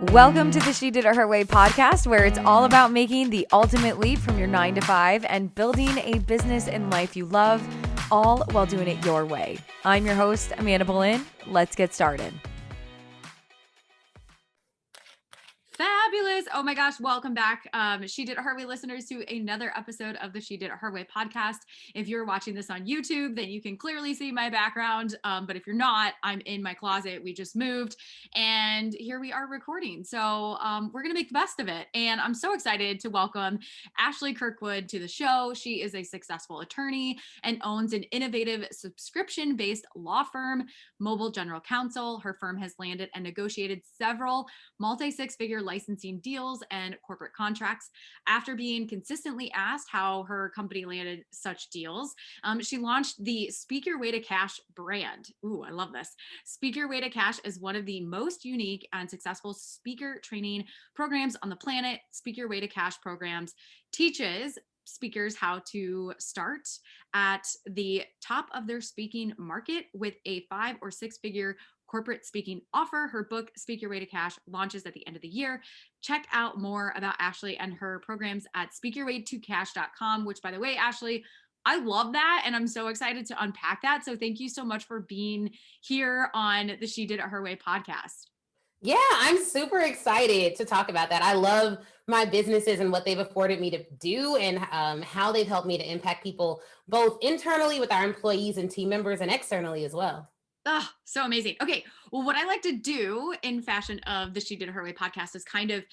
Welcome to the She Did It Her Way podcast, where it's all about making the ultimate leap from your 9 to 5 and building a business and life you love, all while doing it your way. I'm your host, Amanda Boleyn. Let's get started. Fabulous. Oh my gosh. Welcome back. She Did It Her Way listeners to another episode of the She Did It Her Way podcast. If you're watching this on YouTube, then you can clearly see my background. But if you're not, I'm in my closet. We just moved and here we are recording. So we're going to make the best of it. And I'm so excited to welcome Ashley Kirkwood to the show. She is a successful attorney and owns an innovative subscription-based law firm, Mobile General Counsel. Her firm has landed and negotiated several multi-six-figure licensing deals and corporate contracts. After being consistently asked how her company landed such deals, she launched the Speak Your Way to Cash brand. Ooh, I love this. Speak Your Way to Cash is one of the most unique and successful speaker training programs on the planet. Speak Your Way to Cash programs teaches speakers how to start at the top of their speaking market with a 5 or 6 figure corporate speaking offer. Her book, Speak Your Way to Cash, launches at the end of the year. Check out more about Ashley and her programs at speakyourwaytocash.com, which, by the way, Ashley, I love that. And I'm so excited to unpack that. So thank you so much for being here on the She Did It Her Way podcast. Yeah, I'm super excited to talk about that. I love my businesses and what they've afforded me to do and how they've helped me to impact people both internally with our employees and team members and externally as well. Oh, so amazing. Okay. Well, what I like to do in fashion of the She Did It Her Way podcast is kind of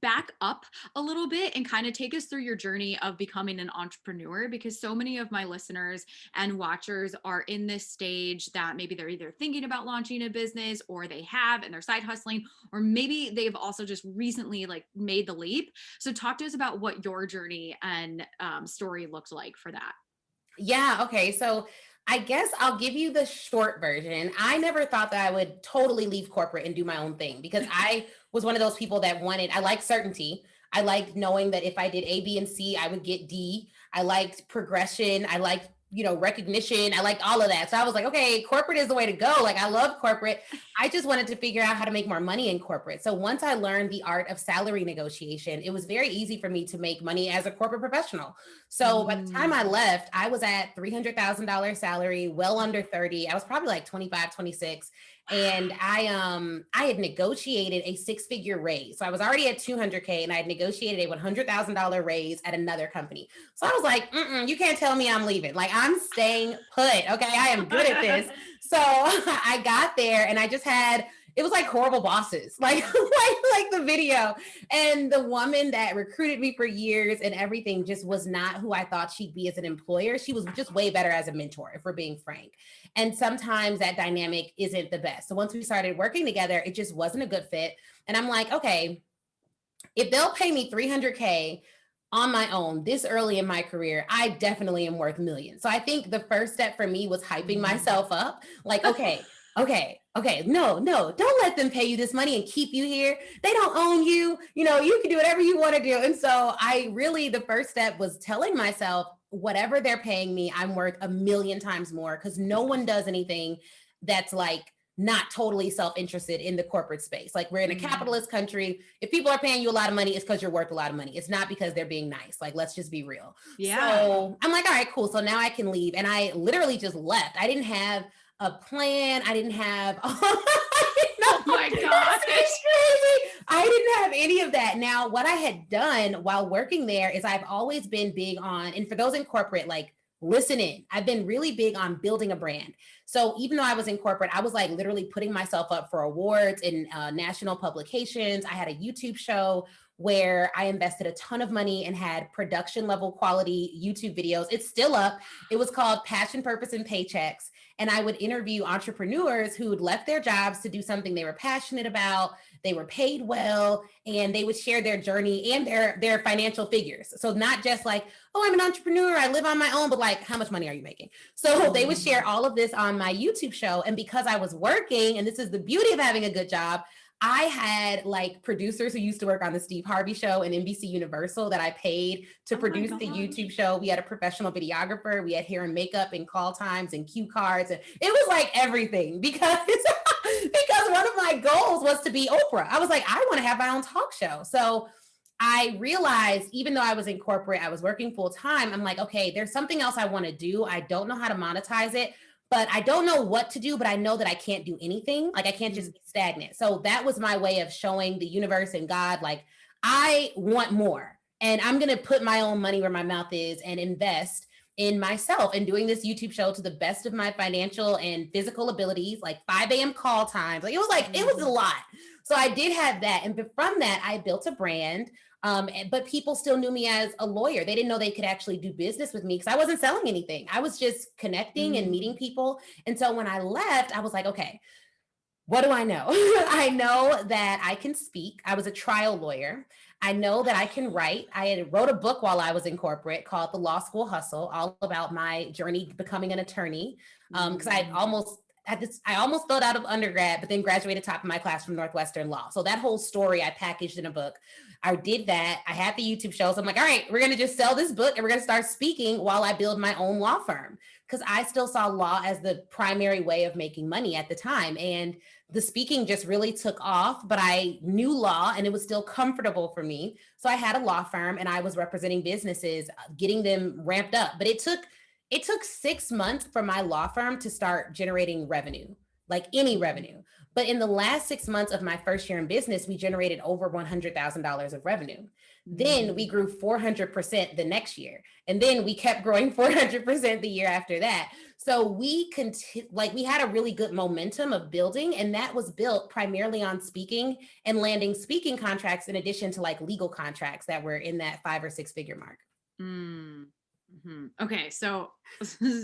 back up a little bit and kind of take us through your journey of becoming an entrepreneur, because so many of my listeners and watchers are in this stage that maybe they're either thinking about launching a business or they have and they're side hustling, or maybe they've also just recently made the leap. So talk to us about what your journey and story looked like for that. Yeah. Okay. So I guess I'll give you the short version. I never thought that I would totally leave corporate and do my own thing, because I was one of those people that I like certainty. I liked knowing that if I did A, B, and C, I would get D. I liked progression. I liked, recognition. I liked all of that. So I was like, okay, corporate is the way to go. I love corporate. I just wanted to figure out how to make more money in corporate. So once I learned the art of salary negotiation, it was very easy for me to make money as a corporate professional. So by the time I left, I was at $300,000 salary, well under 30. I was probably like 25, 26. And I had negotiated a 6-figure raise. So I was already at 200K and I had negotiated a $100,000 raise at another company. So I was like, you can't tell me I'm leaving. I'm staying put. Okay. I am good at this. So I got there and I just it was like horrible bosses, like the video. And the woman that recruited me for years and everything just was not who I thought she'd be as an employer. She was just way better as a mentor, if we're being frank. And sometimes that dynamic isn't the best. So once we started working together, it just wasn't a good fit. And I'm like, okay, if they'll pay me $300K on my own this early in my career, I definitely am worth millions. So I think the first step for me was hyping myself up. Okay, no, don't let them pay you this money and keep you here. They don't own you. You can do whatever you want to do. And so the first step was telling myself, whatever they're paying me, I'm worth 1,000,000 times more, because no one does anything that's not totally self-interested in the corporate space. We're in a capitalist country. If people are paying you a lot of money, it's because you're worth a lot of money. It's not because they're being nice. Let's just be real. Yeah. So I'm like, all right, cool. So now I can leave. And I literally just left. I didn't have a plan. I didn't have, oh my gosh. It's crazy. I didn't have any of that. Now, what I had done while working there is I've always been big on, and for those in corporate, listen in. I've been really big on building a brand. So even though I was in corporate, I was literally putting myself up for awards in national publications. I had a YouTube show where I invested a ton of money and had production level quality YouTube videos. It's still up. It was called Passion, Purpose, and Paychecks. And I would interview entrepreneurs who'd left their jobs to do something they were passionate about. They were paid well, and they would share their journey and their financial figures. So not just oh, I'm an entrepreneur, I live on my own, but how much money are you making? So they would share all of this on my YouTube show. And because I was working, and this is the beauty of having a good job, I had producers who used to work on the Steve Harvey show and NBC Universal that I paid to produce the YouTube show. We had a professional videographer. We had hair and makeup and call times and cue cards. And it was everything, because because one of my goals was to be Oprah. I was like, I want to have my own talk show. So I realized, even though I was in corporate, I was working full time. I'm like, okay, there's something else I want to do. I don't know how to monetize it, but I don't know what to do, but I know that I can't do anything. Like I can't just be stagnant. So that was my way of showing the universe and God, like, I want more. And I'm going to put my own money where my mouth is and invest in myself and doing this YouTube show to the best of my financial and physical abilities, like 5 a.m. call times. Like it was a lot. So I did have that. And from that, I built a brand. But people still knew me as a lawyer. They didn't know they could actually do business with me because I wasn't selling anything. I was just connecting and meeting people. And so when I left, I was like, okay, what do I know? I know that I can speak. I was a trial lawyer. I know that I can write. I had wrote a book while I was in corporate called The Law School Hustle, all about my journey becoming an attorney. Because I almost filled out of undergrad, but then graduated top of my class from Northwestern Law. So that whole story I packaged in a book. I did that. I had the YouTube shows. I'm like, all right, we're going to just sell this book and we're going to start speaking while I build my own law firm. Because I still saw law as the primary way of making money at the time. And the speaking just really took off, but I knew law and it was still comfortable for me. So I had a law firm and I was representing businesses, getting them ramped up. But it took 6 months for my law firm to start generating revenue, like any revenue. But in the last 6 months of my first year in business, we generated over $100,000 of revenue. Then we grew 400% the next year. And then we kept growing 400% the year after that. So we had a really good momentum of building, and that was built primarily on speaking and landing speaking contracts in addition to like legal contracts that were in that 5 or 6 figure mark. Okay, so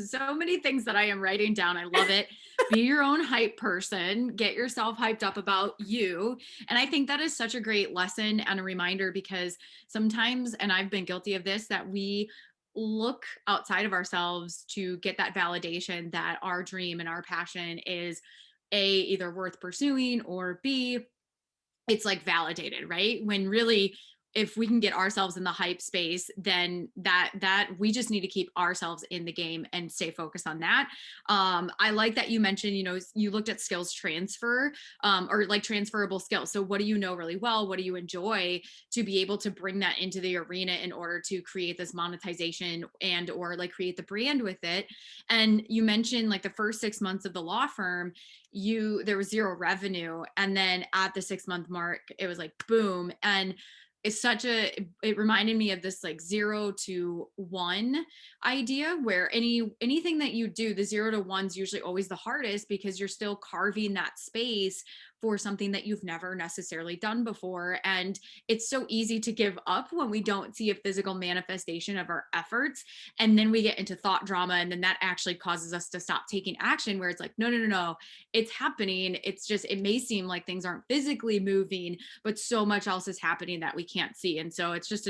many things that I am writing down. I love it. Be your own hype person, get yourself hyped up about you. And I think that is such a great lesson and a reminder, because sometimes, and I've been guilty of this, that we look outside of ourselves to get that validation that our dream and our passion is either worth pursuing, or B, it's like validated, right? When really, if we can get ourselves in the hype space, then that we just need to keep ourselves in the game and stay focused on that. I like that you mentioned, you looked at skills transfer, or like transferable skills. So what do you know really well? What do you enjoy, to be able to bring that into the arena in order to create this monetization and or like create the brand with it? And you mentioned like the first 6 months of the law firm, there was zero revenue. And then at the 6-month mark, it was like boom. And it reminded me of this like 0 to 1 idea, where anything that you do, the 0 to 1's usually always the hardest, because you're still carving that space for something that you've never necessarily done before. And it's so easy to give up when we don't see a physical manifestation of our efforts. And then we get into thought drama, and then that actually causes us to stop taking action, where it's like, no, it's happening. It's just, it may seem like things aren't physically moving, but so much else is happening that we can't see. And so it's just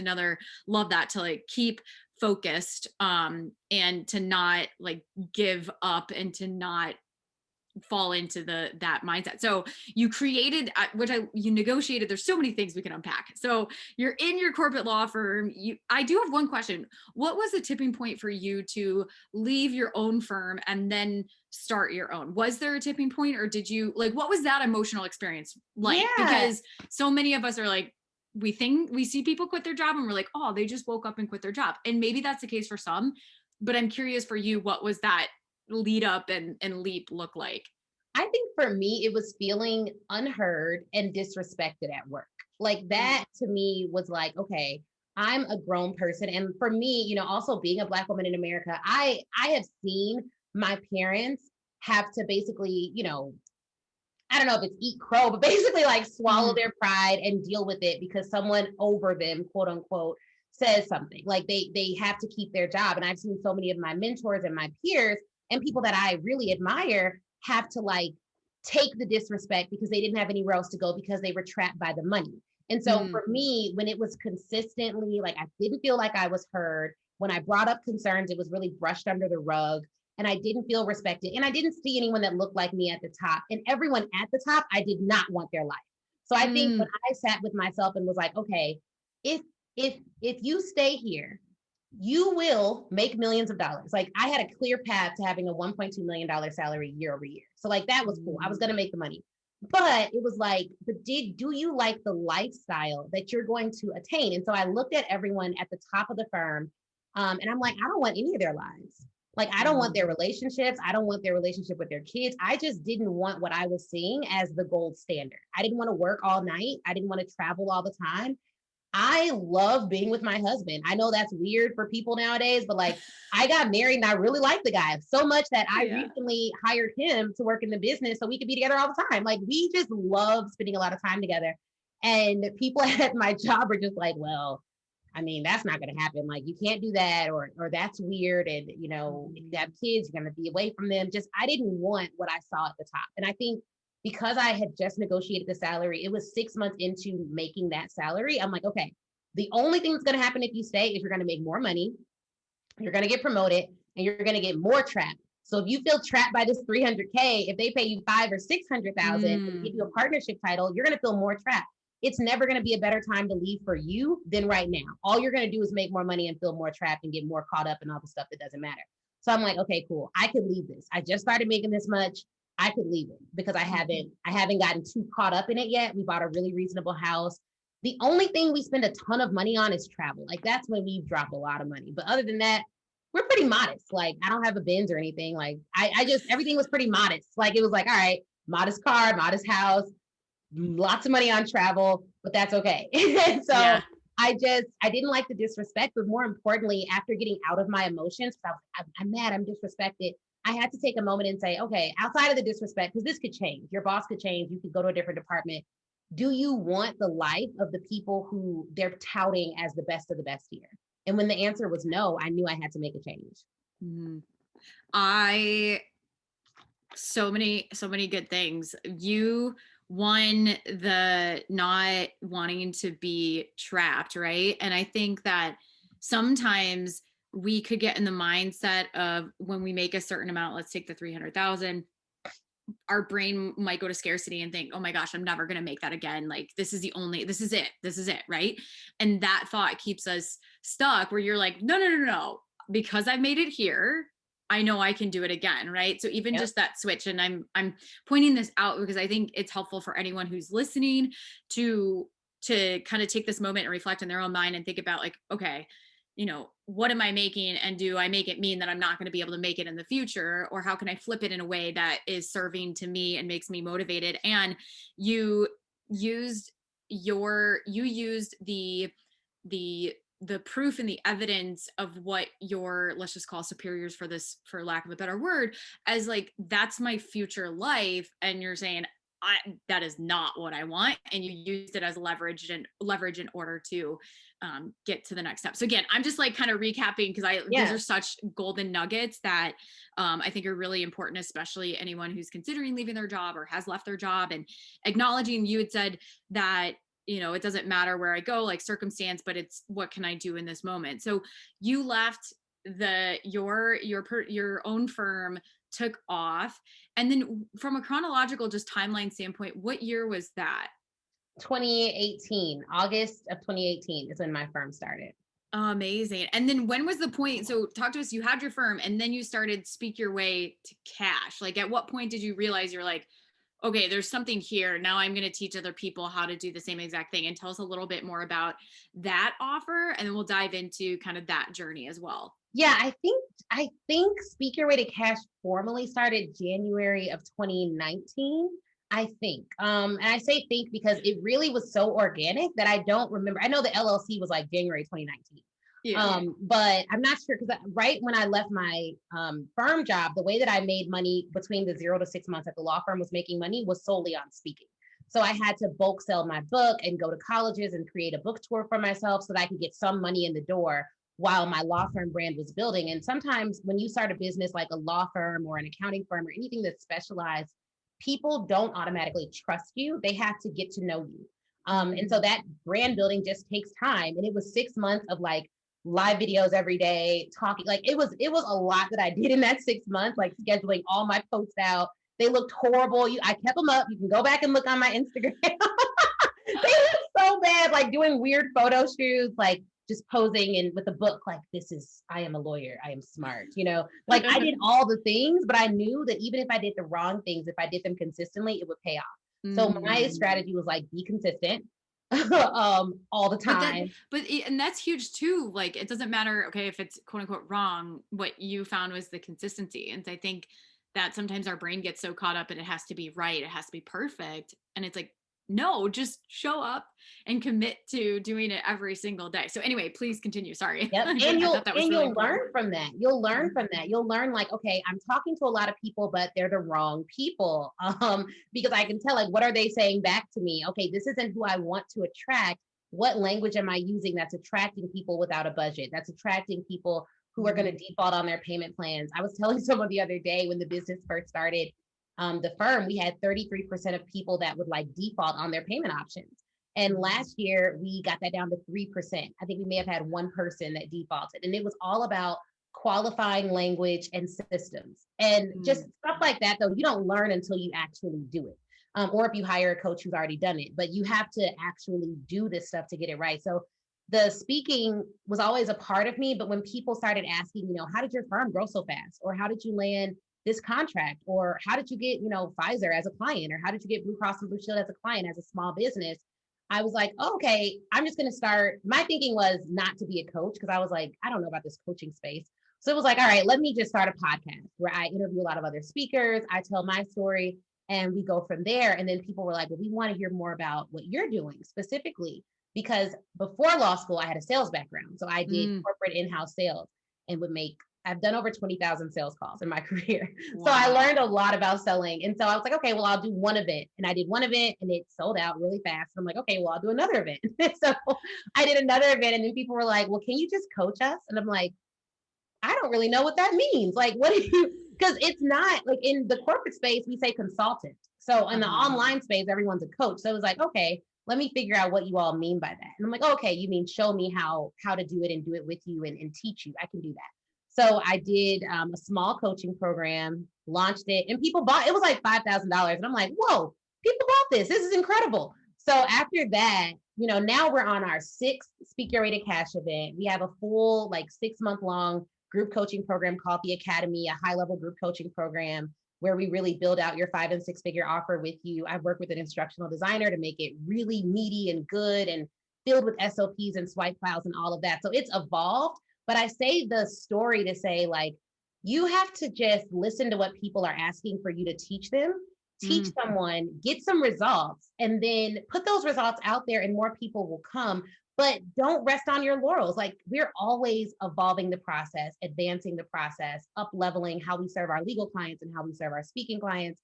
love that, to like keep focused, and to not like give up, and to not fall into that mindset. So you created, you negotiated, there's so many things we can unpack. So you're in your corporate law firm. I do have one question. What was the tipping point for you to leave your own firm and then start your own? Was there a tipping point, or did you what was that emotional experience like? Yeah. Because so many of us are like, we see people quit their job and we're like, oh, they just woke up and quit their job. And maybe that's the case for some, but I'm curious for you, what was that lead up and leap look like? I think for me, it was feeling unheard and disrespected at work. Like that to me was like, okay, I'm a grown person. And for me, also being a Black woman in America, I have seen my parents have to basically, I don't know if it's eat crow, but basically like swallow their pride and deal with it because someone over them, quote unquote, says something. Like they have to keep their job. And I've seen so many of my mentors and my peers and people that I really admire have to like take the disrespect because they didn't have anywhere else to go because they were trapped by the money. And so for me, when it was consistently like, I didn't feel like I was heard. When I brought up concerns, it was really brushed under the rug, and I didn't feel respected. And I didn't see anyone that looked like me at the top, and everyone at the top, I did not want their life. So I think when I sat with myself and was like, okay, if you stay here you will make millions of dollars. Like I had a clear path to having a $1.2 million salary year over year. So like that was cool. I was going to make the money. But it was like, but do you like the lifestyle that you're going to attain? And so I looked at everyone at the top of the firm, and I'm like, I don't want any of their lives. Like, I don't want their relationships. I don't want their relationship with their kids. I just didn't want what I was seeing as the gold standard. I didn't want to work all night. I didn't want to travel all the time. I love being with my husband. I know that's weird for people nowadays, but like I got married and I really like the guy so much that I recently hired him to work in the business so we could be together all the time. Like we just love spending a lot of time together. And people at my job are just like, well, I mean, that's not going to happen. Like you can't do that, or that's weird. And you know, if you have kids, you're going to be away from them. Just I didn't want what I saw at the top. And I think because I had just negotiated the salary, it was 6 months into making that salary. I'm like, okay, the only thing that's going to happen if you stay is you're going to make more money, you're going to get promoted, and you're going to get more trapped. So if you feel trapped by this 300K, if they pay you 500,000 or 600,000 and give you a partnership title, you're going to feel more trapped. It's never going to be a better time to leave for you than right now. All you're going to do is make more money and feel more trapped and get more caught up in all the stuff that doesn't matter. So I'm like, okay, cool. I could leave this. I just started making this much. I could leave it because I haven't gotten too caught up in it yet. We bought a really reasonable house. The only thing we spend a ton of money on is travel. Like that's when we drop a lot of money. But other than that, we're pretty modest. Like I don't have a Benz or anything. Like I just, everything was pretty modest. Like it was like, all right, modest car, modest house, lots of money on travel, but that's okay. So yeah. I didn't like the disrespect, but more importantly, after getting out of my emotions, I'm mad, I'm disrespected. I had to take a moment and say, okay, outside of the disrespect, because this could change. Your boss could change. You could go to a different department. Do you want the life of the people who they're touting as the best of the best here? And when the answer was no, I knew I had to make a change. Mm-hmm. So many good things. You won the not wanting to be trapped, right? And I think that sometimes we could get in the mindset of when we make a certain amount, let's take the 300,000, our brain might go to scarcity and think, oh my gosh, I'm never going to make that again. Like this is it. Right. And that thought keeps us stuck where you're like, no, because I've made it here, I know I can do it again. Right. So even just that switch, and I'm pointing this out because I think it's helpful for anyone who's listening to kind of take this moment and reflect in their own mind and think about like, okay, you know, what am I making, and do I make it mean that I'm not going to be able to make it in the future, or how can I flip it in a way that is serving to me and makes me motivated? And you used the proof and the evidence of what your, let's just call superiors for this, for lack of a better word, as like, that's my future life. And you're saying, that is not what I want. And you used it as leverage in order to get to the next step. So again, I'm just like kind of recapping because these are such golden nuggets that I think are really important, especially anyone who's considering leaving their job or has left their job, and acknowledging you had said that, you know, it doesn't matter where I go, like circumstance, but it's what can I do in this moment? So you left your own firm, took off. And then from a chronological just timeline standpoint, what year was that? 2018, August of 2018 is when my firm started. Amazing. And then when was the point? So talk to us, you had your firm and then you started Speak Your Way to Cash. Like at what point did you realize you're like, okay, there's something here. Now I'm going to teach other people how to do the same exact thing? And tell us a little bit more about that offer. And then we'll dive into kind of that journey as well. Yeah, I think Speak Your Way to Cash formally started January of 2019. I think. And I say think because it really was so organic that I don't remember. I know the LLC was like January 2019. Yeah. But I'm not sure because right when I left my firm job, the way that I made money between the 0 to 6 months that the law firm was making money was solely on speaking. So I had to bulk sell my book and go to colleges and create a book tour for myself so that I could get some money in the door while my law firm brand was building. And sometimes when you start a business like a law firm or an accounting firm or anything that's specialized, people don't automatically trust you. They have to get to know you. And so that brand building just takes time. And it was 6 months of like live videos every day, talking. Like it was a lot that I did in that 6 months, like scheduling all my posts out. They looked horrible. I kept them up. You can go back and look on my Instagram. They look so bad, like doing weird photo shoots. Like just posing and with a book, like, I am a lawyer, I am smart, like I did all the things, but I knew that even if I did the wrong things, if I did them consistently, it would pay off. So my strategy was like, be consistent all the time. And that's huge too. Like, it doesn't matter, okay, if it's quote unquote wrong, what you found was the consistency. And I think that sometimes our brain gets so caught up and it has to be right, it has to be perfect. And it's like, no, just show up and commit to doing it every single day. So anyway, please continue. Sorry. Yep. And you'll learn from that. You'll learn from that. You'll learn like, okay, I'm talking to a lot of people, but they're the wrong people. Because I can tell, like, what are they saying back to me? Okay, this isn't who I want to attract. What language am I using that's attracting people without a budget? That's attracting people who are going to default on their payment plans. I was telling someone the other day when the business first started, the firm, we had 33% of people that would like default on their payment options. And last year we got that down to 3%. I think we may have had one person that defaulted, and it was all about qualifying language and systems and just stuff like that. Though you don't learn until you actually do it. Or if you hire a coach who's already done it, but you have to actually do this stuff to get it right. So the speaking was always a part of me, but when people started asking, how did your firm grow so fast? Or how did you land this contract? Or how did you get, Pfizer as a client? Or how did you get Blue Cross and Blue Shield as a client, as a small business? I was like, oh, okay, I'm just going to start. My thinking was not to be a coach, because I was like, I don't know about this coaching space. So it was like, all right, let me just start a podcast where I interview a lot of other speakers. I tell my story and we go from there. And then people were like, well, we want to hear more about what you're doing specifically, because before law school, I had a sales background. So I did corporate in-house sales and I've done over 20,000 sales calls in my career. Wow. So I learned a lot about selling. And so I was like, okay, well, I'll do one event. And I did one event and it sold out really fast. I'm like, okay, well, I'll do another event. So I did another event, and then people were like, well, can you just coach us? And I'm like, I don't really know what that means. Like, what do you, because it's not like in the corporate space, we say consultant. So in the online space, everyone's a coach. So it was like, okay, let me figure out what you all mean by that. And I'm like, okay, you mean show me how to do it and do it with you and teach you. I can do that. So I did a small coaching program, launched it, and people bought, it was like $5,000. And I'm like, whoa, people bought this. This is incredible. So after that, now we're on our 6th Speak Your Way to Cash event. We have a full 6-month-long group coaching program called the Academy, a high-level group coaching program where we really build out your 5- and 6-figure offer with you. I've worked with an instructional designer to make it really meaty and good and filled with SOPs and swipe files and all of that. So it's evolved. But I say the story to say, you have to just listen to what people are asking for you to teach them, teach someone, get some results, and then put those results out there and more people will come. But don't rest on your laurels. We're always evolving the process, advancing the process, up-leveling how we serve our legal clients and how we serve our speaking clients.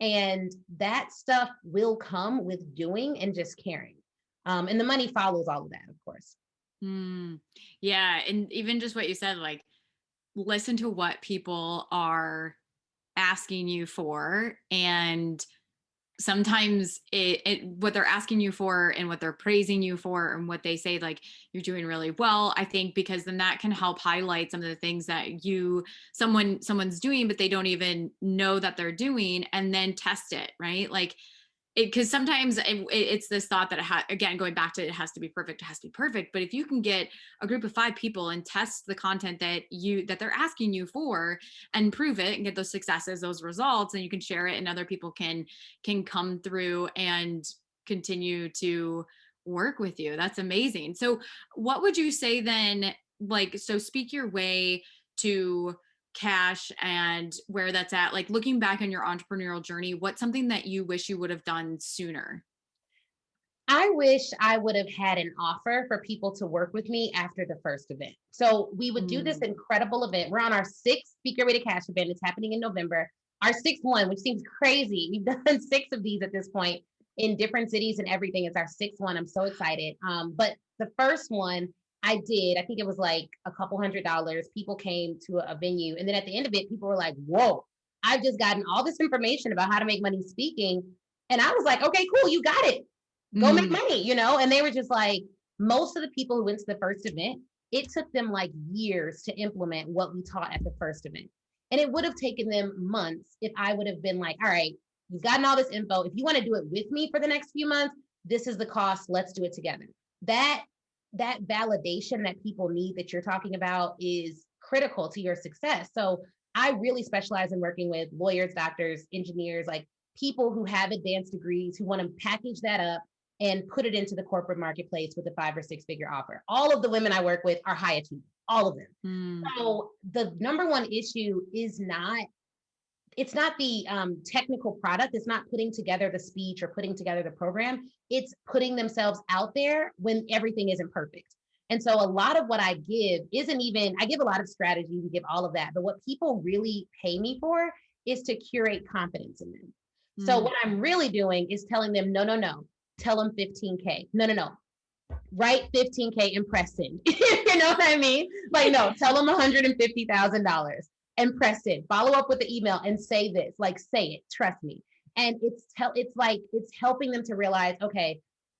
And that stuff will come with doing and just caring. And the money follows all of that, of course. Yeah. And even just what you said, listen to what people are asking you for. And sometimes what they're asking you for and what they're praising you for and what they say, you're doing really well, I think, because then that can help highlight some of the things that someone's doing, but they don't even know that they're doing, and then test it, right? Because sometimes it's this thought that again, going back to it has to be perfect. But if you can get a group of 5 people and test the content that they're asking you for and prove it and get those successes, those results, and you can share it, and other people can come through and continue to work with you. That's amazing. So what would you say then, so Speak Your Way to Cash and where that's at, looking back on your entrepreneurial journey, what's something that you wish you would have done sooner? I wish I would have had an offer for people to work with me after the first event. So we would do this incredible event. We're on our 6th Speak Your Way to Cash event. It's happening in November. Our 6th one, which seems crazy. We've done 6 of these at this point in different cities and everything. It's our 6th one. I'm so excited. But the first one, I think it was a couple $100. People came to a venue. And then at the end of it, people were like, whoa, I've just gotten all this information about how to make money speaking. And I was like, okay, cool. You got it. Go make money, And they were just most of the people who went to the first event, it took them years to implement what we taught at the first event. And it would have taken them months if I would have been all right, you've gotten all this info. If you want to do it with me for the next few months, this is the cost. Let's do it together. That that validation that people need that you're talking about is critical to your success. So I really specialize in working with lawyers, doctors, engineers, like people who have advanced degrees who want to package that up and put it into the corporate marketplace with a 5 or 6 figure offer. All of the women I work with are high achievers, all of them. So the number one issue is not, it's not the technical product. It's not putting together the speech or putting together the program. It's putting themselves out there when everything isn't perfect. And so a lot of what I give isn't even, I give a lot of strategy, we give all of that. But what people really pay me for is to curate confidence in them. So what I'm really doing is telling them, no, no, no, tell them 15K. No, no, no. Write 15K and press send. You know what I mean? Like, no, tell them $150,000 and press it. Follow up with the email and say this, like, say it, trust me. And it's like, it's helping them to realize, okay,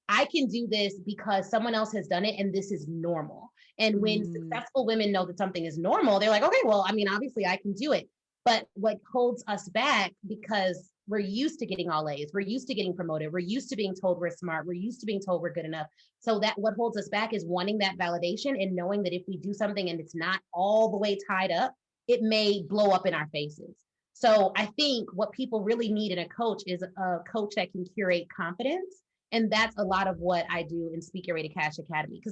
I can do this because someone else has done it and this is normal. And when successful women know that something is normal, they're like, okay, well, I mean, obviously I can do it. But what holds us back, because we're used to getting all A's, we're used to getting promoted, we're used to being told we're smart, we're used to being told we're good enough. So that what holds us back is wanting that validation and knowing that if we do something and it's not all the way tied up, it may blow up in our faces. So I think what people really need in a coach is a coach that can curate confidence. And that's a lot of what I do in Speak Your Way to Cash Academy, because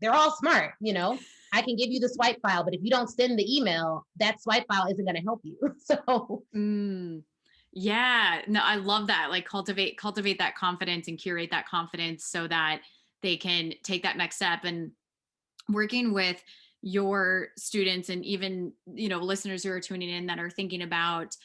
they're all smart, you know. I can give you the swipe file, but if you don't send the email, that swipe file isn't going to help you. So yeah, no, I love that. Like cultivate that confidence and curate that confidence so that they can take that next step. And working with your students and even, you know, listeners who are tuning in that are thinking about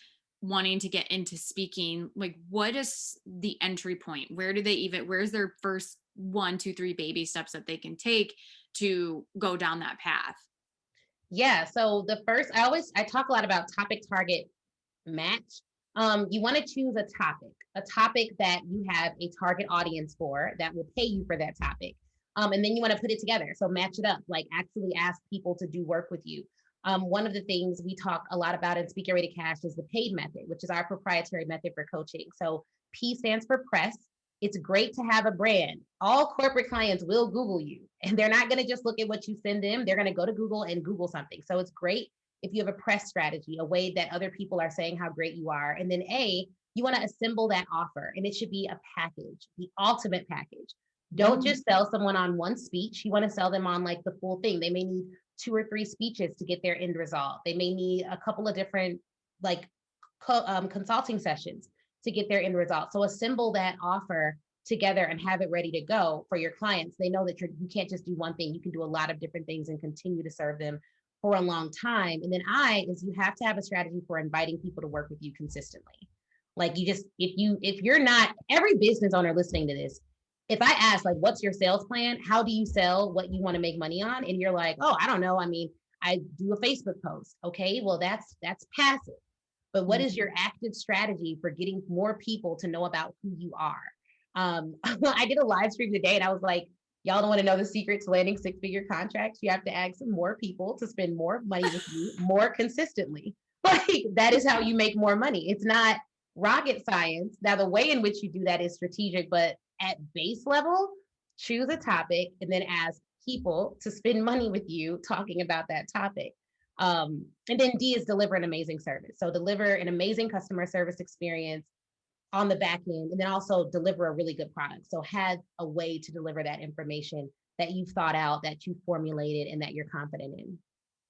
wanting to get into speaking, like what is the entry point? Where's their first 1, 2, 3 baby steps that they can take to go down that path? yeah, so the first, I talk a lot about topic, target, match. You want to choose a topic that you have a target audience for that will pay you for that topic. And then you want to put it together. So match it up, like actually ask people to do work with you. One of the things we talk a lot about in Speak Your Way to Cash is the paid method, which is our proprietary method for coaching. So P stands for press. It's great to have a brand. All corporate clients will Google you, and they're not going to just look at what you send them. They're going to go to Google and Google something. So it's great if you have a press strategy, a way that other people are saying how great you are. And then you want to assemble that offer, and it should be a package, the ultimate package. Don't just sell someone on one speech. You want to sell them on like the full thing. They may need 2 or 3 speeches to get their end result. They may need a couple of different like consulting sessions to get their end result. So assemble that offer together and have it ready to go for your clients. They know that you can't just do one thing. You can do a lot of different things and continue to serve them for a long time. And then you have to have a strategy for inviting people to work with you consistently. Like if you're not, every business owner listening to this, if I ask like, what's your sales plan? How do you sell what you want to make money on? And you're like, oh, I don't know. I mean, I do a Facebook post. Okay, well, that's passive. But what is your active strategy for getting more people to know about who you are? I did a live stream today and I was like, y'all don't want to know the secret to landing 6-figure contracts. You have to ask some more people to spend more money with you more consistently. Like that is how you make more money. It's not rocket science. Now, the way in which you do that is strategic, but at base level, choose a topic and then ask people to spend money with you talking about that topic. And then D is deliver an amazing service. So deliver an amazing customer service experience on the back end, and then also deliver a really good product. So have a way to deliver that information that you've thought out, that you formulated, and that you're confident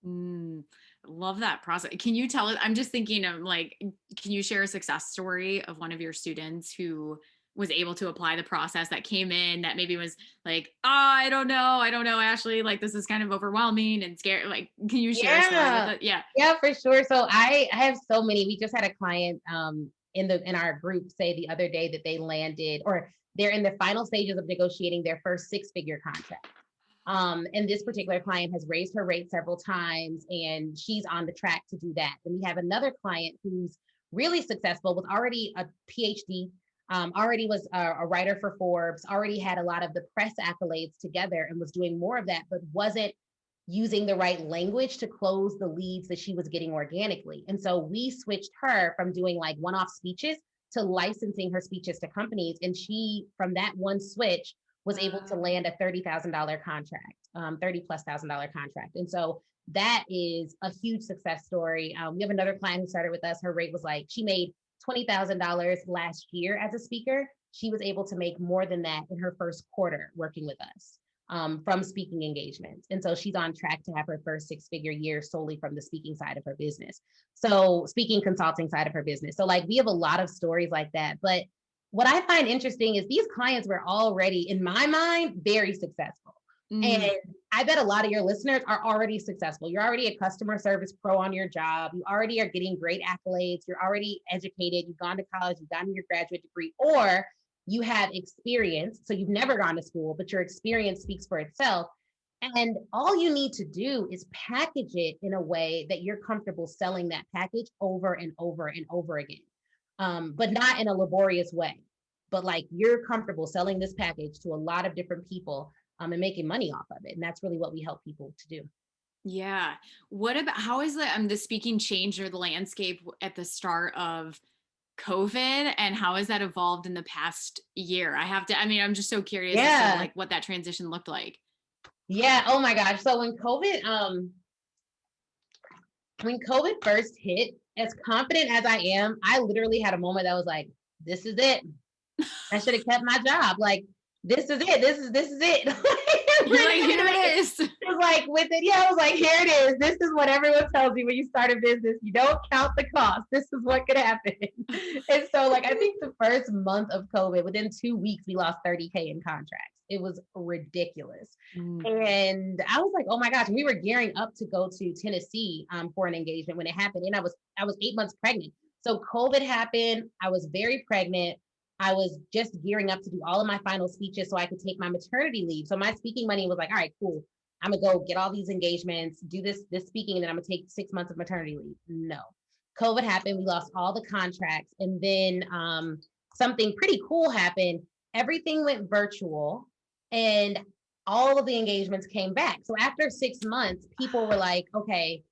in. Love that process. Can you tell us, I'm just thinking of like, can you share a success story of one of your students who was able to apply the process, that came in that maybe was like, oh, I don't know, Ashley, like this is kind of overwhelming and scary. Like, can you share a story with it? Yeah, for sure. So I have so many. We just had a client in our group say the other day that they landed, or they're in the final stages of negotiating their first 6-figure contract. And this particular client has raised her rate several times and she's on the track to do that. And we have another client who's really successful, was already a PhD, already was a writer for Forbes, already had a lot of the press accolades together and was doing more of that, but wasn't using the right language to close the leads that she was getting organically. And so we switched her from doing like one-off speeches to licensing her speeches to companies. And she, from that one switch, was able to land a $30,000 contract, 30 plus $1,000 contract. And so that is a huge success story. We have another client who started with us. Her rate was like, she made $20,000 last year as a speaker. She was able to make more than that in her first quarter working with us from speaking engagements. And so she's on track to have her first 6-figure year solely from the speaking side of her business. So speaking consulting side of her business. So like we have a lot of stories like that. But what I find interesting is these clients were already, in my mind, very successful. And I bet a lot of your listeners are already successful. You're already a customer service pro on your job. You already are getting great accolades. You're already educated. You've gone to college. You've gotten your graduate degree, or you have experience. So you've never gone to school, but your experience speaks for itself. And all you need to do is package it in a way that you're comfortable selling that package over and over and over again, but not in a laborious way. But like you're comfortable selling this package to a lot of different people and making money off of it. And that's really what we help people to do. Yeah. What about, how is the speaking changed or the landscape at the start of COVID, and how has that evolved in the past year? I'm just so curious as to like what that transition looked like. Yeah. Oh my gosh. So when COVID first hit, as confident as I am, I literally had a moment that was like, this is it. I should have kept my job. Like, this is it. This is it. You're like, here it is. It was like with it. Yeah, I was like, here it is. This is what everyone tells you when you start a business. You don't count the cost. This is what could happen. And so like, I think the first month of COVID, within 2 weeks, we lost 30K in contracts. It was ridiculous. And I was like, oh my gosh. And we were gearing up to go to Tennessee for an engagement when it happened. And I was 8 months pregnant. So COVID happened. I was very pregnant. I was just gearing up to do all of my final speeches so I could take my maternity leave. So my speaking money was like, all right, cool. I'm gonna go get all these engagements, do this speaking, and then I'm gonna take 6 months of maternity leave. No, COVID happened. We lost all the contracts. And then something pretty cool happened. Everything went virtual and all of the engagements came back. So after 6 months, people were like, okay,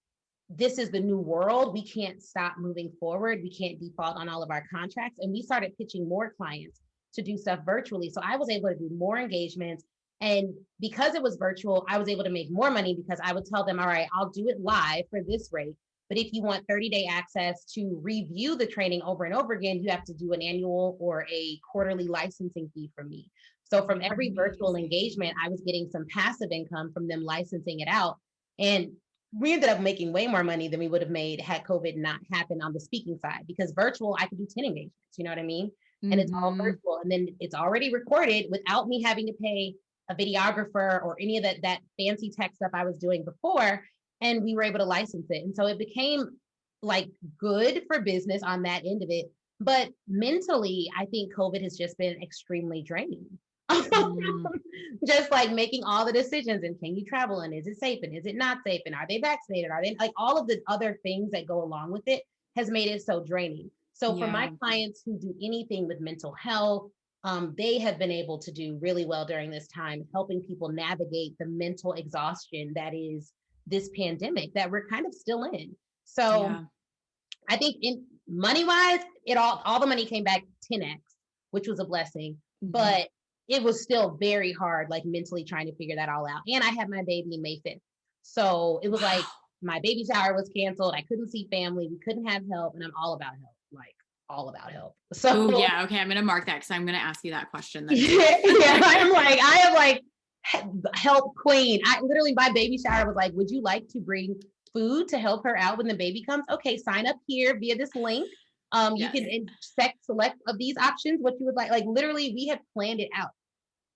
this is the new world. We can't stop moving forward. We can't default on all of our contracts. And we started pitching more clients to do stuff virtually. So I was able to do more engagements. And because it was virtual, I was able to make more money because I would tell them, all right, I'll do it live for this rate. But if you want 30-day access to review the training over and over again, you have to do an annual or a quarterly licensing fee from me. So from every virtual engagement, I was getting some passive income from them licensing it out. And we ended up making way more money than we would have made had COVID not happened on the speaking side, because virtual, I could do 10 engagements, you know what I mean? And it's all virtual, and then it's already recorded without me having to pay a videographer or any of that fancy tech stuff I was doing before. And we were able to license it. And so it became like good for business on that end of it. But mentally, I think COVID has just been extremely draining. Just like making all the decisions, and can you travel, and is it safe, and is it not safe, and are they vaccinated, are they, like all of the other things that go along with it has made it so draining. So for my clients who do anything with mental health, they have been able to do really well during this time, helping people navigate the mental exhaustion that is this pandemic that we're kind of still in. So I think in money wise, all the money came back 10x, which was a blessing, but it was still very hard, like mentally trying to figure that all out. And I had my baby May 5th. So it was like my baby shower was canceled. I couldn't see family. We couldn't have help. And I'm all about help, like all about help. So okay. I'm going to mark that because I'm going to ask you that question. Then. I am like help queen. I literally, my baby shower was like, would you like to bring food to help her out when the baby comes? Okay, sign up here via this link. You can select of these options what you would like. Like literally, we had planned it out.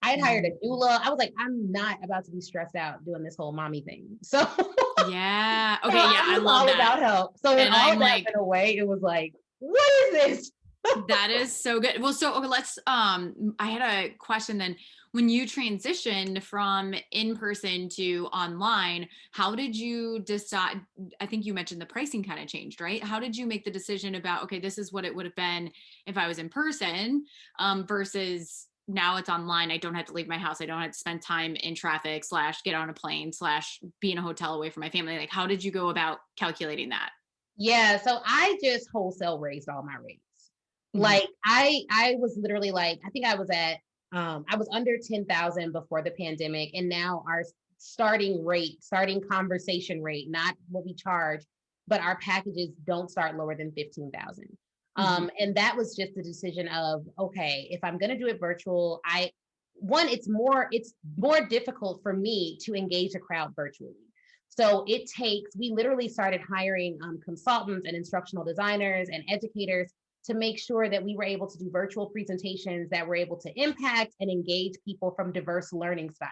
I had hired a doula. I was like, I'm not about to be stressed out doing this whole mommy thing. So yeah. Okay. Yeah. I love all that. About help. So when all that went away, it was like, what is this? That is so good. Well, so let's, I had a question then. When you transitioned from in-person to online, how did you decide? I think you mentioned the pricing kind of changed, right? How did you make the decision about, okay, this is what it would have been if I was in person versus now it's online. I don't have to leave my house. I don't have to spend time in traffic / get on a plane / be in a hotel away from my family. Like, how did you go about calculating that? Yeah. So I just wholesale raised all my rates. Like I was literally like, I think I was at I was under 10,000 before the pandemic, and now our starting conversation rate, not what we charge, but our packages don't start lower than 15,000. And that was just the decision of, okay, if I'm going to do it virtual, it's more difficult for me to engage a crowd virtually. So we literally started hiring consultants and instructional designers and educators to make sure that we were able to do virtual presentations that were able to impact and engage people from diverse learning styles.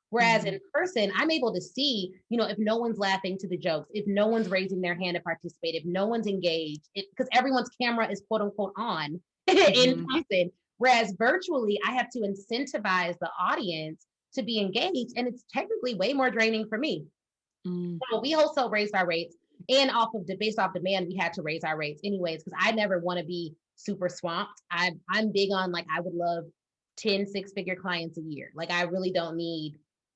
Whereas in person, I'm able to see, if no one's laughing to the jokes, if no one's raising their hand to participate, if no one's engaged, because everyone's camera is quote unquote on in person. Whereas virtually, I have to incentivize the audience to be engaged, and it's technically way more draining for me. So we also raised our rates, and based off demand, we had to raise our rates anyways, because I never want to be super swamped. I'm big on, like, I would love 10 six-figure clients a year. Like, I really don't need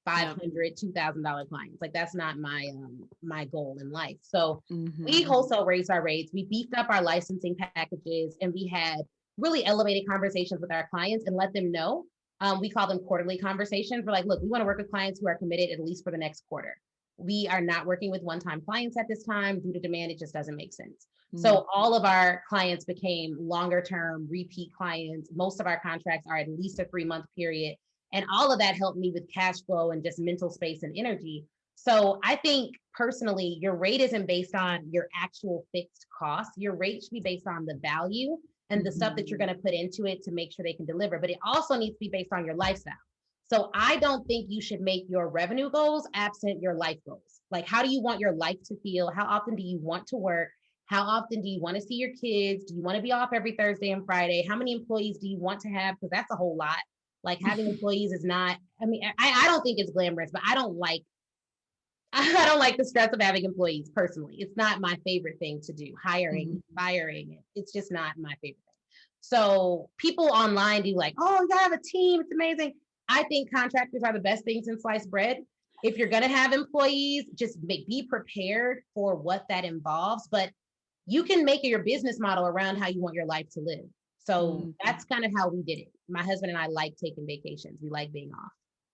$500, $2,000 clients. Like, that's not my goal in life. So we wholesale raised our rates. We beefed up our licensing packages, and we had really elevated conversations with our clients and let them know. We call them quarterly conversations. We're like, look, we want to work with clients who are committed at least for the next quarter. We are not working with one-time clients at this time due to demand. It just doesn't make sense. So all of our clients became longer-term repeat clients. Most of our contracts are at least a 3-month period. And all of that helped me with cash flow and just mental space and energy. So I think personally, your rate isn't based on your actual fixed cost. Your rate should be based on the value and the stuff that you're going to put into it to make sure they can deliver. But it also needs to be based on your lifestyle. So I don't think you should make your revenue goals absent your life goals. Like, how do you want your life to feel? How often do you want to work? How often do you want to see your kids? Do you want to be off every Thursday and Friday? How many employees do you want to have? Because that's a whole lot. Like, having employees is not, I don't think it's glamorous, but I don't like the stress of having employees personally. It's not my favorite thing to do. Hiring, firing, it's just not my favorite thing. So people online do like, oh, you gotta have a team. It's amazing. I think contractors are the best things in sliced bread. If you're going to have employees, just be prepared for what that involves. But you can make your business model around how you want your life to live. So that's kind of how we did it. My husband and I like taking vacations. We like being off.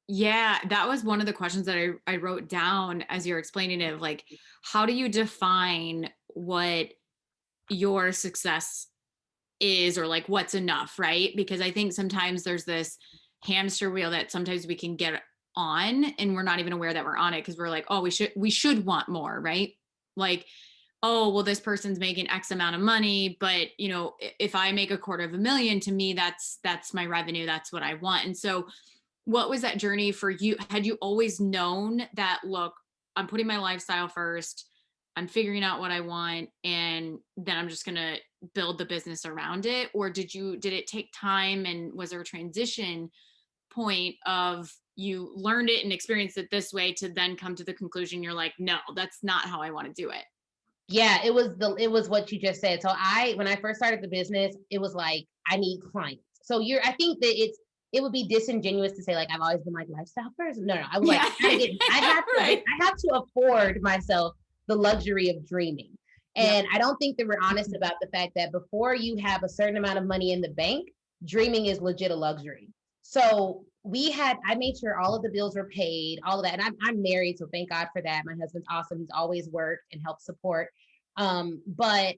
Yeah, that was one of the questions that I wrote down as you're explaining it. Like, how do you define what your success is, or like what's enough, right? Because I think sometimes there's this hamster wheel that sometimes we can get on and we're not even aware that we're on it, because we're like, oh, we should want more, right? Like, oh, well, this person's making X amount of money, but if I make $250,000, to me, that's my revenue. That's what I want. And so what was that journey for you? Had you always known that, look, I'm putting my lifestyle first, I'm figuring out what I want, and then I'm just going to build the business around it? Or did it take time, and was there a transition point of you learned it and experienced it this way to then come to the conclusion you're like, no, that's not how I want to do it? Yeah, it was what you just said. So when I first started the business, it was like, I need clients. So I think that it would be disingenuous to say, like, I've always been like lifestyle first. No, I was like, I have to afford myself the luxury of dreaming. And I don't think that we're honest about the fact that before you have a certain amount of money in the bank, dreaming is legit a luxury. So I made sure all of the bills were paid, all of that. And I'm married, so thank God for that. My husband's awesome. He's always worked and helped support. But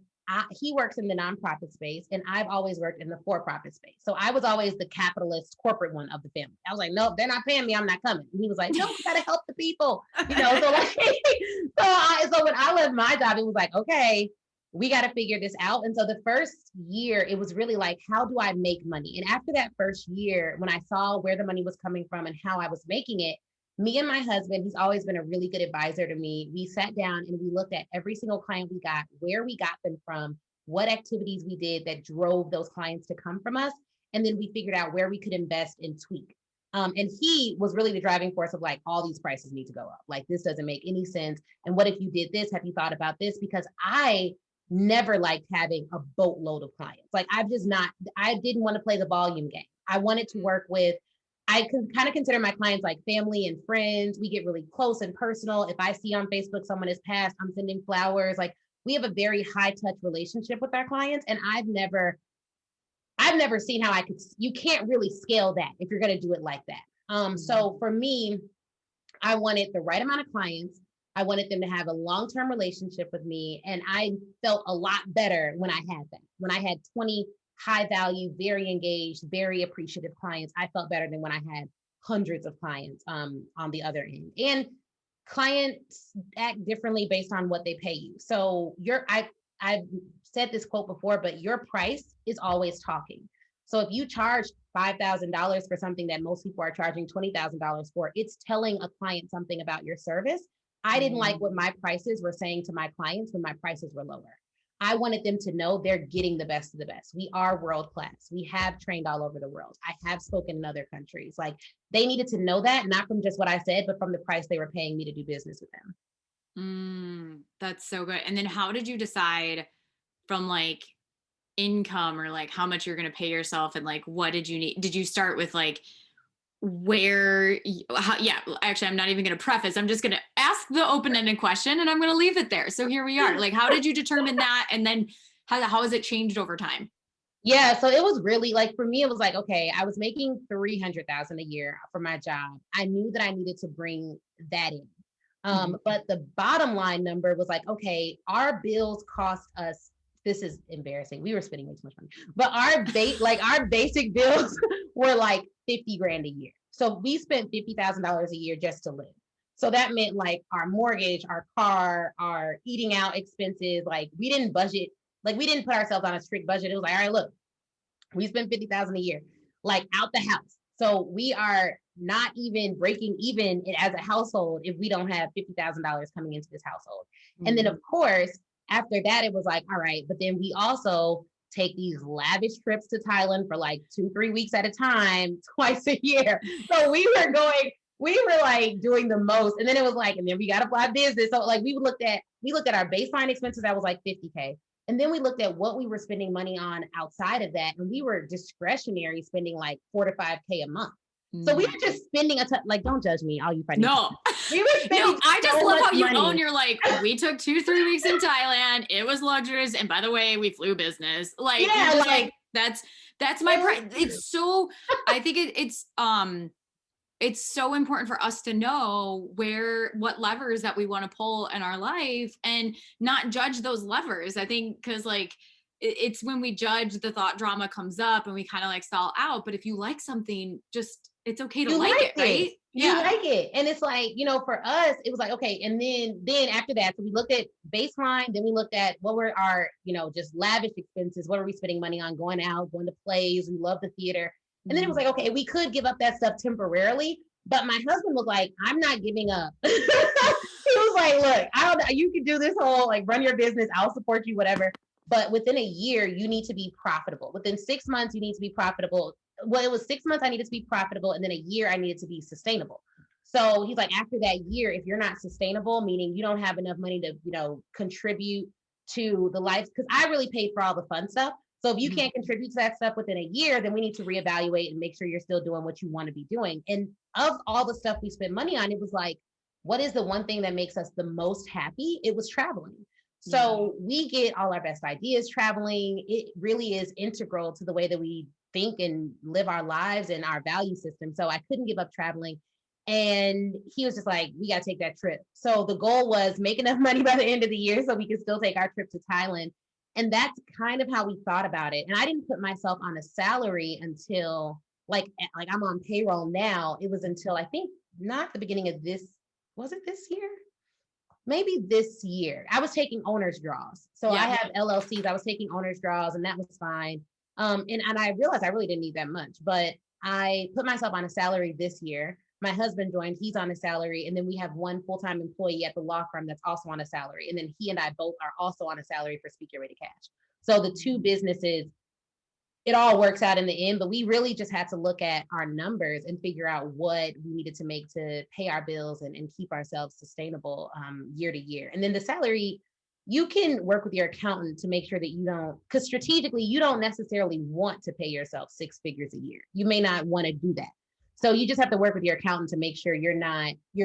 he works in the nonprofit space, and I've always worked in the for-profit space. So I was always the capitalist corporate one of the family. I was like, nope, they're not paying me, I'm not coming. And he was like, no, we gotta help the people. So like, so when I left my job, it was like, okay, we got to figure this out. And so the first year, it was really like, how do I make money? And after that first year, when I saw where the money was coming from and how I was making it, me and my husband, he's always been a really good advisor to me. We sat down and we looked at every single client we got, where we got them from, what activities we did that drove those clients to come from us. And then we figured out where we could invest and tweak. And he was really the driving force of like, all these prices need to go up. Like, this doesn't make any sense. And what if you did this? Have you thought about this? Because I never liked having a boatload of clients. Like, I didn't want to play the volume game. I wanted to work with, I can kind of consider my clients like family and friends. We get really close and personal. If I see on Facebook someone has passed, I'm sending flowers. Like, we have a very high touch relationship with our clients. And I I've never seen how you can't really scale that if you're going to do it like that. So for me, I wanted the right amount of clients. I wanted them to have a long-term relationship with me. And I felt a lot better when I had that. When I had 20 high value, very engaged, very appreciative clients, I felt better than when I had hundreds of clients on the other end. And clients act differently based on what they pay you. So I've said this quote before, but your price is always talking. So if you charge $5,000 for something that most people are charging $20,000 for, it's telling a client something about your service. I didn't like what my prices were saying to my clients when my prices were lower. I wanted them to know they're getting the best of the best. We are world class. We have trained all over the world. I have spoken in other countries. Like, they needed to know that, not from just what I said, but from the price they were paying me to do business with them. That's so good. And then how did you decide from like income or like how much you're going to pay yourself, and like what did you need? Did you start with like actually, I'm not even going to preface. I'm just going to ask the open-ended question and I'm going to leave it there. So here we are. Like, how did you determine that? And then how has it changed over time? Yeah, so it was really like, for me, it was like, okay, I was making $300,000 a year for my job. I knew that I needed to bring that in. But the bottom line number was like, okay, our bills cost us, this is embarrassing. We were spending way too much money, but our basic bills were like 50 grand a year. So we spent $50,000 a year just to live. So that meant like our mortgage, our car, our eating out expenses. Like, we didn't budget. Like, we didn't put ourselves on a strict budget. It was like, all right, look, we spend $50,000 a year, like, out the house. So we are not even breaking even as a household if we don't have $50,000 coming into this household. And then, of course, after that, it was like, all right, but then we also take these lavish trips to Thailand for like 2-3 weeks at a time, twice a year. So we were like doing the most. And then it was like, and then we got to fly business. So like we looked at our baseline expenses. That was like 50K. And then we looked at what we were spending money on outside of that. And we were discretionary spending like 4 to 5K a month. So we were just spending like, don't judge me, all you financial. No. We were spending I just love how you money. own. You're like, we took 2-3 weeks in Thailand. It was luxurious. And by the way, we flew business. Like, yeah, just like that's my price. It's so, I think it's so important for us to know what levers that we want to pull in our life and not judge those levers. I think, cause like, it's when we judge, the thought drama comes up and we kind of like stall out. But if you like something, just, it's okay to like it, right? You like it. And it's like, for us, it was like, okay. And then after that, so we looked at baseline, then we looked at what were our, just lavish expenses. What are we spending money on? Going out, going to plays. We love the theater. And then it was like, okay, we could give up that stuff temporarily. But my husband was like, I'm not giving up. He was like, look, you can do this whole, like, run your business. I'll support you, whatever. But within a year, you need to be profitable. Within 6 months, you need to be profitable. Well, it was 6 months I needed to be profitable. And then a year I needed to be sustainable. So he's like, after that year, if you're not sustainable, meaning you don't have enough money to, contribute to the life, because I really paid for all the fun stuff. So if you can't contribute to that stuff within a year, then we need to reevaluate and make sure you're still doing what you want to be doing. And of all the stuff we spent money on, it was like, what is the one thing that makes us the most happy? It was traveling. So we get all our best ideas traveling. It really is integral to the way that we think and live our lives and our value system. So I couldn't give up traveling. And he was just like, we got to take that trip. So the goal was make enough money by the end of the year so we could still take our trip to Thailand. And that's kind of how we thought about it. And I didn't put myself on a salary until like I'm on payroll now. It was until I think not the beginning of this, was it this year? Maybe this year. I was taking owner's draws. So I have LLCs. I was taking owner's draws and that was fine. And I realized I really didn't need that much, but I put myself on a salary this year. My husband joined, he's on a salary. And then we have one full-time employee at the law firm that's also on a salary. And then he and I both are also on a salary for Speak Your Way to Cash. So the two businesses, it all works out in the end, but we really just had to look at our numbers and figure out what we needed to make to pay our bills and keep ourselves sustainable year to year. And then the salary, you can work with your accountant to make sure that you don't, because strategically, you don't necessarily want to pay yourself 6 figures a year. You may not want to do that. So you just have to work with your accountant to make sure you're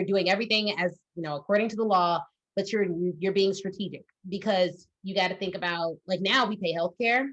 doing everything as, according to the law, but you're being strategic, because you got to think about, like, now we pay healthcare.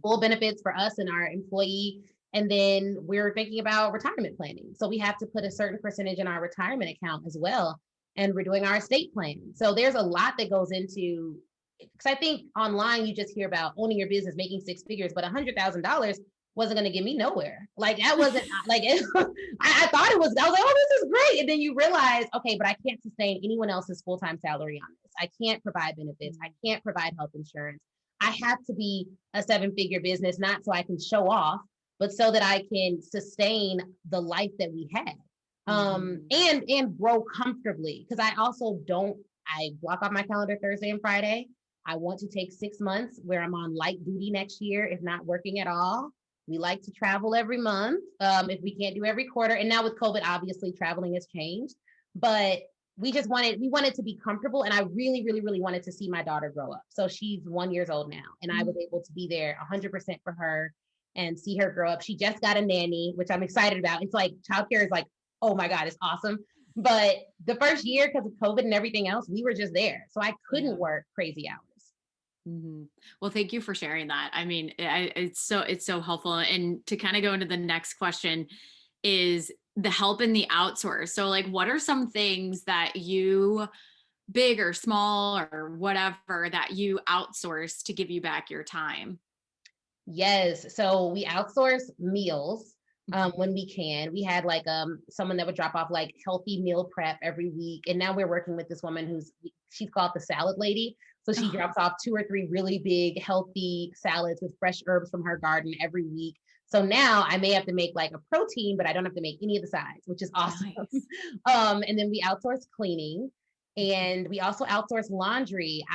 full benefits for us and our employee. And then we're thinking about retirement planning. So we have to put a certain percentage in our retirement account as well. And we're doing our estate plan. So there's a lot that goes into, because I think online you just hear about owning your business, making six figures, but $100,000 wasn't going to get me nowhere. Like that wasn't like, I thought it was, I was like, oh, this is great. And then you realize, okay, but I can't sustain anyone else's full-time salary on this. I can't provide benefits. I can't provide health insurance. I have to be a seven-figure business, not so I can show off, but so that I can sustain the life that we had. And grow comfortably. Because I block off my calendar Thursday and Friday. I want to take 6 months where I'm on light duty next year, if not working at all. We like to travel every month, if we can't do every quarter. And now with COVID, obviously traveling has changed, but we wanted to be comfortable. And I really, really, really wanted to see my daughter grow up. So she's 1 year old now, and I was able to be there 100% for her and see her grow up. She just got a nanny, which I'm excited about. It's like childcare is like, oh my God, it's awesome. But the first year, because of COVID and everything else, we were just there. So I couldn't work crazy hours. Well, thank you for sharing that. I mean, it's so helpful. And to kind of go into the next question is the help in the outsource. So like, what are some things that you, big or small or whatever, that you outsource to give you back your time? Yes. So we outsource meals when we can. We had like someone that would drop off like healthy meal prep every week. And now we're working with this woman she's called the salad lady. So she drops off 2 or 3 really big, healthy salads with fresh herbs from her garden every week. So now I may have to make like a protein, but I don't have to make any of the sides, which is awesome. Nice. And then we outsource cleaning, and we also outsource laundry.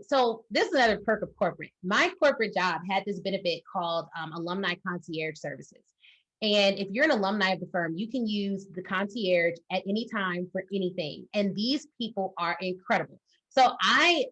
So this is another perk of corporate. My corporate job had this benefit called alumni concierge services. And if you're an alumni of the firm, you can use the concierge at any time for anything. And these people are incredible. So I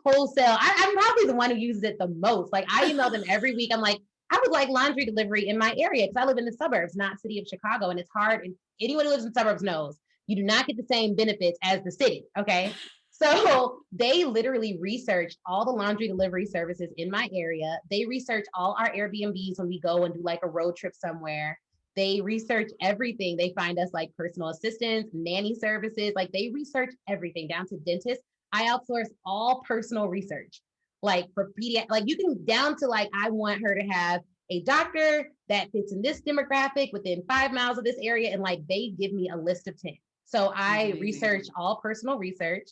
wholesale, I'm probably the one who uses it the most. Like I email them every week. I'm like, I would like laundry delivery in my area because I live in the suburbs, not city of Chicago. And it's hard. And anyone who lives in suburbs knows you do not get the same benefits as the city. Okay. So they literally researched all the laundry delivery services in my area. They research all our Airbnbs when we go and do like a road trip somewhere. They research everything. They find us like personal assistants, nanny services. Like they research everything down to dentists. I outsource all personal research, like for pediatric, like you can down to like, I want her to have a doctor that fits in this demographic within 5 miles of this area. And like, they give me a list of 10. So I research all personal research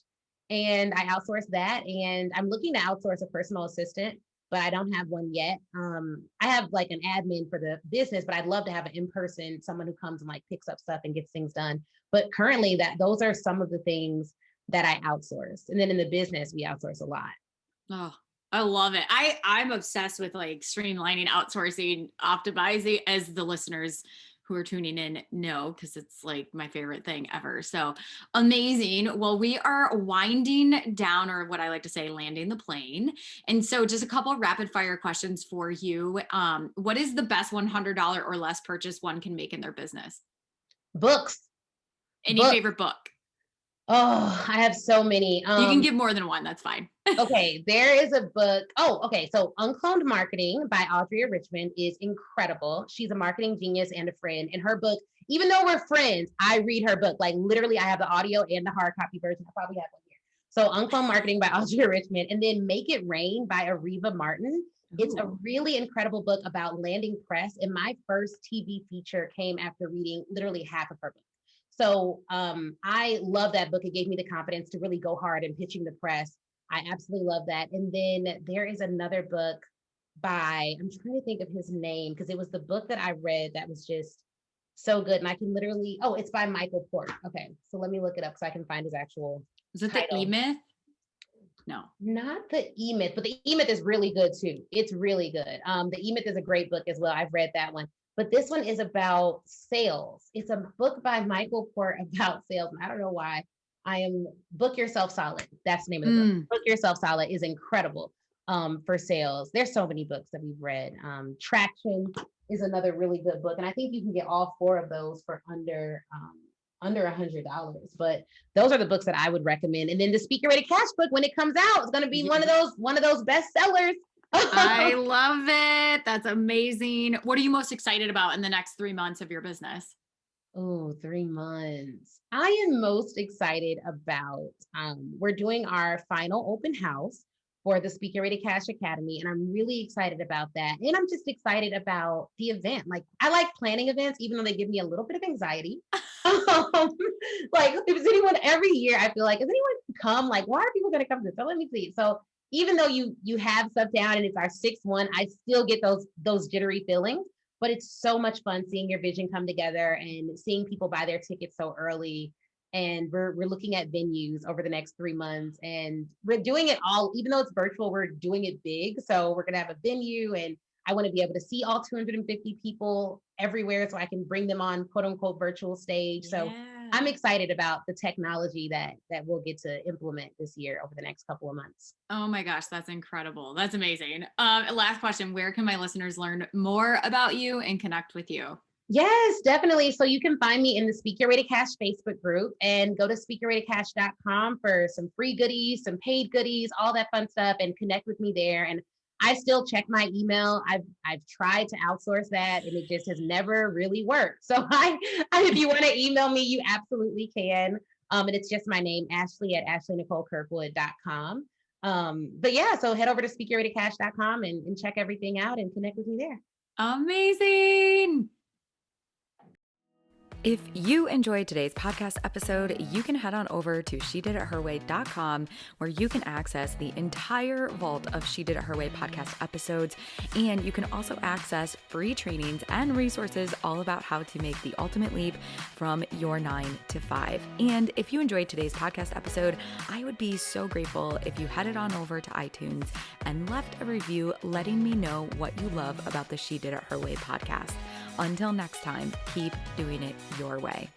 and I outsource that. And I'm looking to outsource a personal assistant, but I don't have one yet. I have like an admin for the business, but I'd love to have an in-person, someone who comes and like picks up stuff and gets things done. But currently those are some of the things that I outsource. And then in the business, we outsource a lot. Oh, I love it. I'm obsessed with like streamlining, outsourcing, optimizing, as the listeners who are tuning in know, because it's like my favorite thing ever. So amazing. Well, we are winding down, or what I like to say, landing the plane. And so just a couple of rapid fire questions for you. What is the best $100 or less purchase one can make in their business? Books. Any favorite book? Oh, I have so many. You can give more than one. That's fine. Okay. There is a book. Oh, okay. So Uncloned Marketing by Audrey Richmond is incredible. She's a marketing genius and a friend. And her book, even though we're friends, I read her book. Like literally I have the audio and the hard copy version. I probably have one here. So Uncloned Marketing by Audrey Richmond, and then Make It Rain by Ariva Martin. It's a really incredible book about landing press. And my first TV feature came after reading literally half of her book. So I love that book. It gave me the confidence to really go hard in pitching the press. I absolutely love that. And then there is another book by, I'm trying to think of his name, because it was the book that I read that was just so good. And I can literally, it's by Michael Port. Okay, so let me look it up so I can find his actual Is it title. The E-Myth? No. Not the E-Myth, but the E-Myth is really good too. It's really good. The E-Myth is a great book as well. I've read that one. But this one is about sales. It's a book by Michael Port about sales. And I don't know why. Book Yourself Solid. That's the name of the book. Book Yourself Solid is incredible for sales. There's so many books that we've read. Traction is another really good book. And I think you can get all 4 of those for under $100. But those are the books that I would recommend. And then the Speaker Ready Cash book, when it comes out, is going to be one of those bestsellers. I love it. That's amazing. What are you most excited about in the next 3 months of your business? Oh, 3 months. I am most excited about we're doing our final open house for the Speak Your Way to Cash Academy, and I'm really excited about that. And I'm just excited about the event. Like I like planning events, even though they give me a little bit of anxiety. Like if there's anyone every year, I feel like, is anyone come? Like, why are people gonna come to this? So let me see. So even though you have stuff down and it's our sixth one, I still get those jittery feelings, but it's so much fun seeing your vision come together and seeing people buy their tickets so early. And we're looking at venues over the next 3 months, and we're doing it all, even though it's virtual, we're doing it big. So we're gonna have a venue, and I want to be able to see all 250 people everywhere so I can bring them on quote unquote virtual stage. So I'm Yeah. excited about the technology that we'll get to implement this year over the next couple of months. Oh my gosh, that's incredible. That's amazing. Last question. Where can my listeners learn more about you and connect with you? Yes, definitely. So you can find me in the Speak Your Way to Cash Facebook group, and go to speakyourwaytocash.com for some free goodies, some paid goodies, all that fun stuff, and connect with me there. And I still check my email. I've tried to outsource that and it just has never really worked. So if you want to email me, you absolutely can. And it's just my name, Ashley at ashleynicolekirkwood.com. But yeah, so head over to speakyourwaytocash.com and check everything out and connect with me there. Amazing. If you enjoyed today's podcast episode, you can head on over to shediditherway.com, where you can access the entire vault of She Did It Her Way podcast episodes. And you can also access free trainings and resources all about how to make the ultimate leap from your 9 to 5. And if you enjoyed today's podcast episode, I would be so grateful if you headed on over to iTunes and left a review letting me know what you love about the She Did It Her Way podcast. Until next time, keep doing it your way.